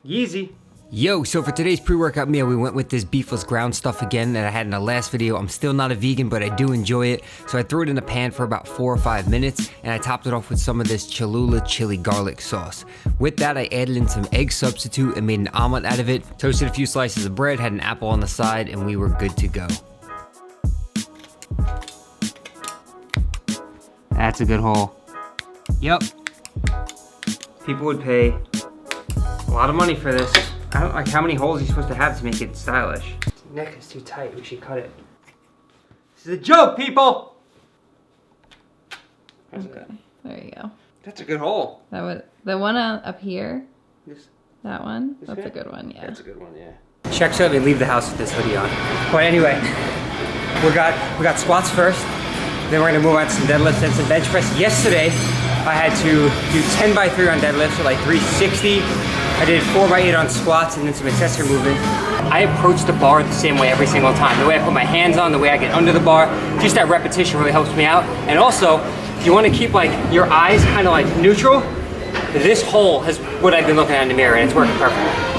Yeezy. Yo, so for today's pre-workout meal, we went with this beefless ground stuff again that I had in the last video. I'm still not a vegan, but I do enjoy it. So I threw it in a pan for about 4 or 5 minutes, and I topped it off with some of this Cholula chili garlic sauce. With that, I added in some egg substitute and made an omelet out of it, toasted a few slices of bread, had an apple on the side, and we were good to go. That's a good haul. Yep. People would pay a lot of money for this. I don't like how many holes you're supposed to have to make it stylish. Neck is too tight, we should cut it. This is a joke, people! Okay, there you go. That's a good hole. The one up here, This, that one, this that's guy? a good one, yeah. That's a good one, yeah. Check so we leave the house with this hoodie on. But anyway, we got squats first, then we're gonna move on to some deadlifts and some bench press. Yesterday, I had to do 10 by 3 on deadlifts, so like 360. I did 4 by 8 on squats and then some accessory movement. I approach the bar the same way every single time. The way I put my hands on, the way I get under the bar, just that repetition really helps me out. And also, if you want to keep like your eyes kind of like neutral, this hole is what I've been looking at in the mirror and it's working perfectly.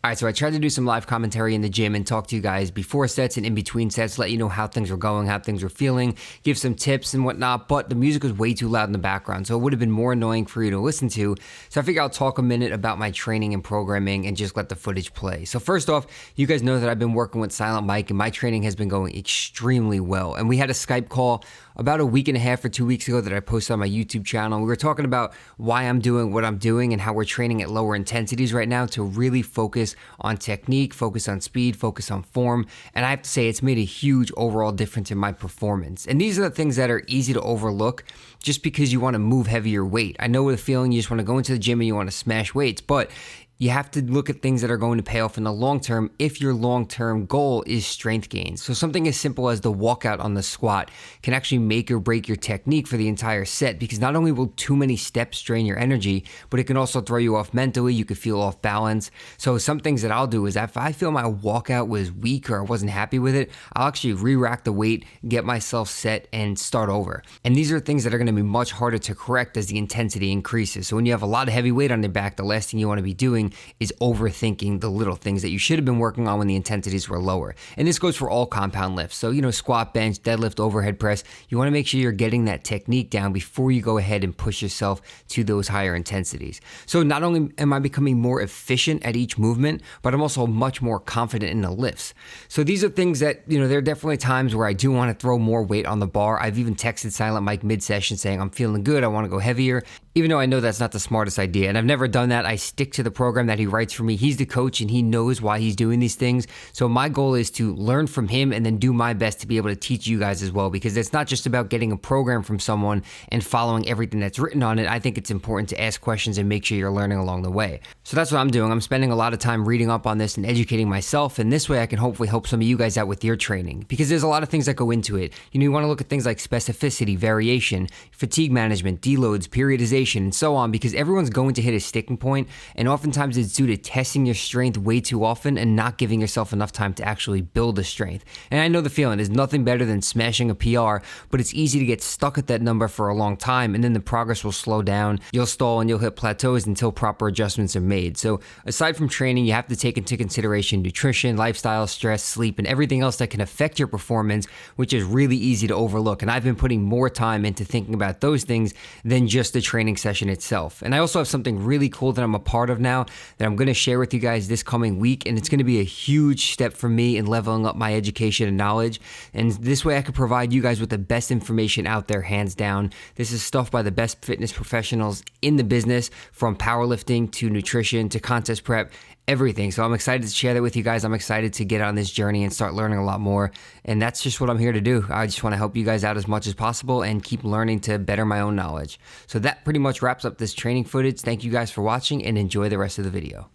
Alright, so I tried to do some live commentary in the gym and talk to you guys before sets and in between sets, let you know how things were going, how things were feeling, give some tips and whatnot, but the music was way too loud in the background, so it would have been more annoying for you to listen to. So I figured I'll talk a minute about my training and programming and just let the footage play. So first off, you guys know that I've been working with Silent Mike and my training has been going extremely well. And we had a Skype call about a week and a half or 2 weeks ago that I posted on my YouTube channel. We were talking about why I'm doing what I'm doing and how we're training at lower intensities right now to really focus on technique, focus on speed, focus on form. And I have to say it's made a huge overall difference in my performance. And these are the things that are easy to overlook just because you want to move heavier weight. I know the feeling you just want to go into the gym and you want to smash weights, but you have to look at things that are going to pay off in the long term if your long-term goal is strength gains. So something as simple as the walkout on the squat can actually make or break your technique for the entire set, because not only will too many steps drain your energy, but it can also throw you off mentally. You could feel off balance. So some things that I'll do is if I feel my walkout was weak or I wasn't happy with it, I'll actually re-rack the weight, get myself set, and start over. And these are things that are going to be much harder to correct as the intensity increases. So when you have a lot of heavy weight on your back, the last thing you want to be doing is overthinking the little things that you should have been working on when the intensities were lower. And this goes for all compound lifts. So, squat, bench, deadlift, overhead press, you want to make sure you're getting that technique down before you go ahead and push yourself to those higher intensities. So not only am I becoming more efficient at each movement, but I'm also much more confident in the lifts. So these are things that, there are definitely times where I do want to throw more weight on the bar. I've even texted Silent Mike mid-session saying, I'm feeling good, I want to go heavier, even though I know that's not the smartest idea. And I've never done that. I stick to the program that he writes for me. He's the coach and he knows why he's doing these things. So my goal is to learn from him and then do my best to be able to teach you guys as well, because it's not just about getting a program from someone and following everything that's written on it. I think it's important to ask questions and make sure you're learning along the way. So that's what I'm doing. I'm spending a lot of time reading up on this and educating myself, and this way I can hopefully help some of you guys out with your training, because there's a lot of things that go into it. You want to look at things like specificity, variation, fatigue management, deloads, periodization, and so on, because everyone's going to hit a sticking point, and oftentimes it's due to testing your strength way too often and not giving yourself enough time to actually build the strength. And I know the feeling. There's nothing better than smashing a PR, but it's easy to get stuck at that number for a long time, and then the progress will slow down. You'll stall and you'll hit plateaus until proper adjustments are made. So aside from training, you have to take into consideration nutrition, lifestyle, stress, sleep, and everything else that can affect your performance, which is really easy to overlook. And I've been putting more time into thinking about those things than just the training session itself. And I also have something really cool that I'm a part of now that I'm going to share with you guys this coming week, and it's going to be a huge step for me in leveling up my education and knowledge. And this way I can provide you guys with the best information out there, hands down. This is stuff by the best fitness professionals in the business, from powerlifting to nutrition to contest prep, everything. So I'm excited to share that with you guys. I'm excited to get on this journey and start learning a lot more. And that's just what I'm here to do. I just want to help you guys out as much as possible and keep learning to better my own knowledge. So that pretty much wraps up this training footage. Thank you guys for watching and enjoy the rest of the video.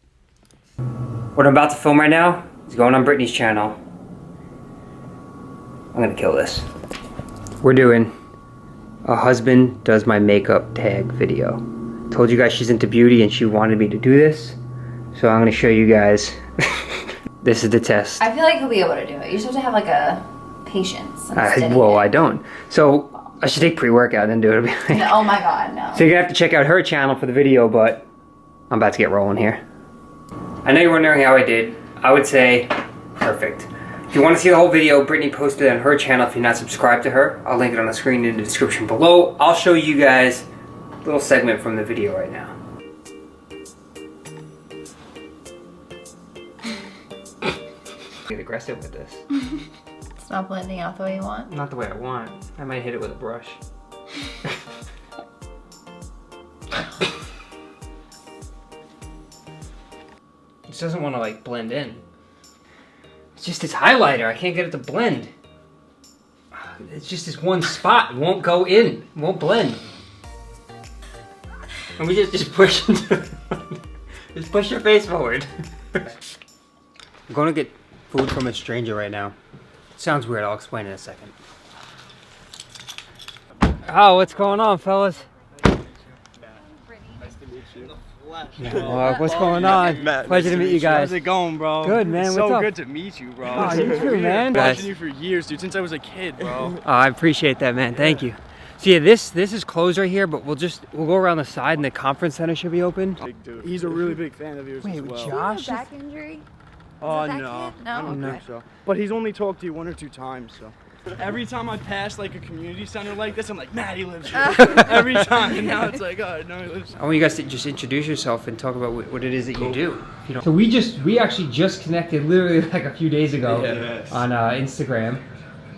What I'm about to film right now is going on Brittany's channel. I'm gonna kill this. We're doing a husband does my makeup tag video. Told you guys she's into beauty and she wanted me to do this. So I'm gonna show you guys. This is the test. I feel like he'll be able to do it. You just have to have like a patience. Well, I don't. So I should take pre-workout and then do it. No, oh my god, no. So you're gonna have to check out her channel for the video, but I'm about to get rolling here. I know you're wondering how I did. I would say perfect. If you want to see the whole video, Brittany posted it on her channel. If you're not subscribed to her, I'll link it on the screen in the description below. I'll show you guys a little segment from the video right now. Get aggressive with this. It's not blending out the way you want. Not the way I want. I might hit it with a brush. It doesn't want to like blend in. It's just this highlighter. I can't get it to blend. It's just this one spot. It won't go in. It won't blend. And we just push into just push your face forward. I'm going to get food from a stranger right now. It sounds weird. I'll explain in a second. Oh, what's going on, fellas? Nice to meet you. What's going on? Matt, Pleasure to meet you guys. How's it going, bro? Good, man. It's What's so up? good to meet you, bro. Oh, you too, man. I've been watching you for years, dude, since I was a kid, bro. Oh, I appreciate that, man. Thank you. So yeah, this is closed right here, but we'll go around the side and the conference center should be open. Big dude. He's a really big fan of yours Wait, as well. Josh? Back injury? Oh, that no. kid? No? I don't Okay. think so. But he's only talked to you 1 or 2 times, so. Every time I pass like a community center like this, I'm like, Matty lives here. Every time, and now it's like, oh, no, he lives here. I want you guys to just introduce yourself and talk about what it is that you do. You know. So we actually just connected literally like a few days ago on Instagram,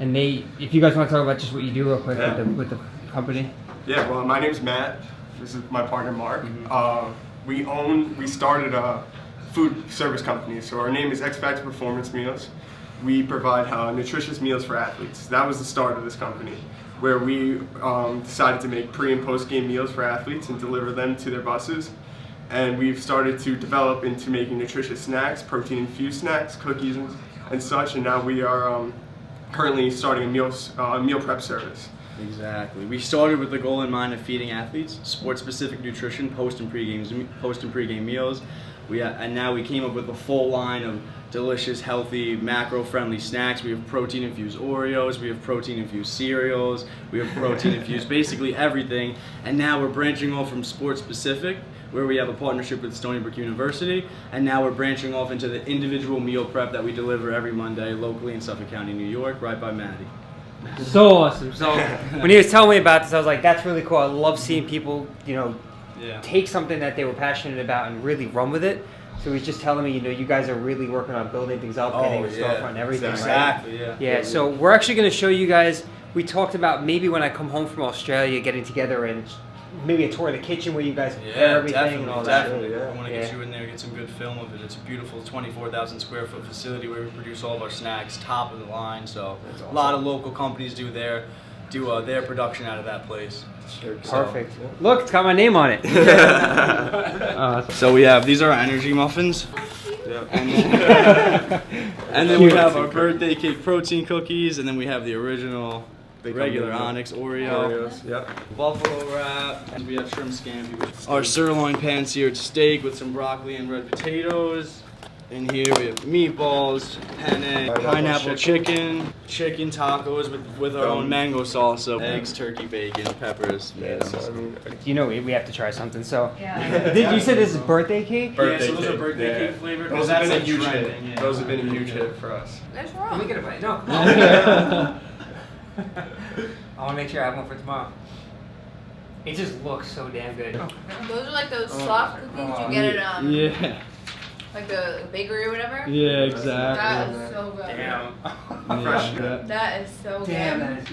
and if you guys want to talk about just what you do real quick with the company. Yeah, well, my name's Matt. This is my partner Mark. We started a food service company, so our name is X Factor Performance Meals. We provide nutritious meals for athletes. That was the start of this company, where we decided to make pre and post game meals for athletes and deliver them to their buses. And we've started to develop into making nutritious snacks, protein infused snacks, cookies and such. And now we are currently starting a meal prep service. Exactly. We started with the goal in mind of feeding athletes sport-specific nutrition post and pre-game meals. And now we came up with a full line of delicious, healthy, macro-friendly snacks. We have protein-infused Oreos, we have protein-infused cereals, we have protein-infused basically everything. And now we're branching off from sport-specific, where we have a partnership with Stony Brook University, and now we're branching off into the individual meal prep that we deliver every Monday locally in Suffolk County, New York, right by Matty. So awesome. So when he was telling me about this, I was like, that's really cool. I love seeing people, take something that they were passionate about and really run with it. So he's just telling me, you guys are really working on building things up, getting a storefront and everything, exactly, right? Yeah, so we're actually going to show you guys, we talked about maybe when I come home from Australia, getting together and maybe a tour of the kitchen where you guys prepare everything and all that. Definitely. I want to get you in there, get some good film of it. It's a beautiful 24,000 square foot facility where we produce all of our snacks, top of the line. So a lot of local companies do their production out of that place. Perfect. Look, it's got my name on it. So we have, these are our energy muffins. And then we have our birthday cake protein cookies, and then we have the original regular Onyx Oreos. Buffalo wrap, and we have shrimp scampi. Our sirloin pan-seared steak with some broccoli and red potatoes. And here we have meatballs, penne, pineapple chicken tacos with our own mango salsa, eggs, turkey, bacon, peppers. We have to try something. So, Yeah. you said this is birthday cake? So those are birthday cake flavored. Those have been a huge hit. Those have been a huge hit for us. That's Let wrong. me get a bite. No. I want to make sure I have one for tomorrow. It just looks so damn good. Those are like those soft cookies you get at Yeah. like the bakery or whatever. Yeah, That exactly. is so good. Damn. Yeah. That is so good. Damn, that is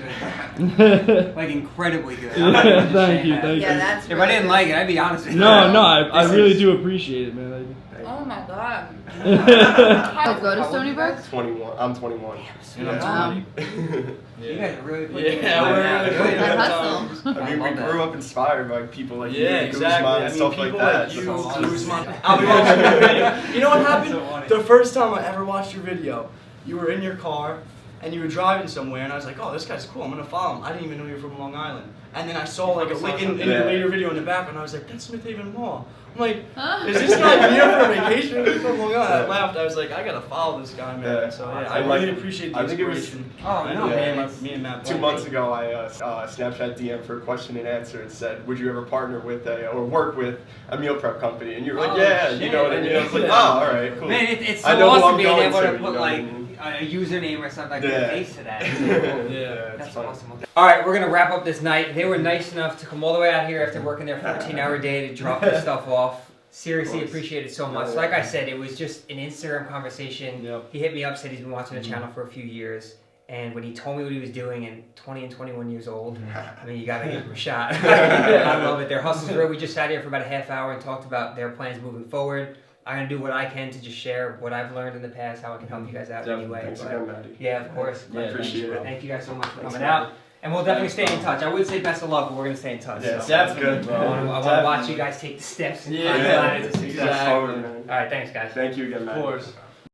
good. Like incredibly good. I'm not even Thank you, saying that. thank you. Yeah, that's. If I really didn't good. like it, I'd be honest with you. No, I really do appreciate it, man. Oh my god. Oh, go to Stony Brook? 21. I'm 21. And I'm Wow. 20. You guys are really putting Yeah, we're good. really That good. hustle. I mean, we grew up inspired by people like Yeah, you, exactly. Guzman, I and mean, stuff people like that. like you, So awesome. Guzman. I'll be watching your video. You know what happened? The first time I ever watched your video, you were in your car, and you were driving somewhere, and I was like, oh, this guy's cool. I'm gonna follow him. I didn't even know you were from Long Island. And then I saw like a link in the later video in the background. And I was like, that's Smith Haven Mall. I'm like, is this guy here for vacation? He's from Long Island. I laughed. I was like, I gotta follow this guy, man. Yeah. So yeah, I really appreciate the inspiration. Oh, no, Me and Matt. 2 months ago, I Snapchat DM for a question and answer and said, would you ever partner with or work with a meal prep company? And you were like, yeah, you know what I mean? I was like, oh, all right, cool. Man, it's I so know who awesome I'm being going able to to, put you know like what I mean? a username or something like Yeah. a face to that. It's so cool. Yeah, That's fun. awesome. All right, we're gonna wrap up this night. They were nice enough to come all the way out here after working their 14-hour day to drop this stuff off. Seriously, appreciate it so much. Like I said, it was just an Instagram conversation. Yep. He hit me up, said he's been watching the channel for a few years. And when he told me what he was doing, and 20 and 21 years old, I mean, you gotta give him a shot. I love it. Their hustle's real. We just sat here for about a half hour and talked about their plans moving forward. I'm gonna do what I can to just share what I've learned in the past, how I can help you guys out anyway. Thanks But, again, Matty. yeah, of course. I appreciate it. Thank you guys so much for Thanks, coming Matty. out. And we'll definitely stay in touch. I wouldn't say best of luck, but we're gonna stay in touch. Yeah, so. that's good, bro. I want to watch you guys take the steps and climb the ladder to success. Totally, man. All right, thanks, guys. Thank you again, Matty. Of course.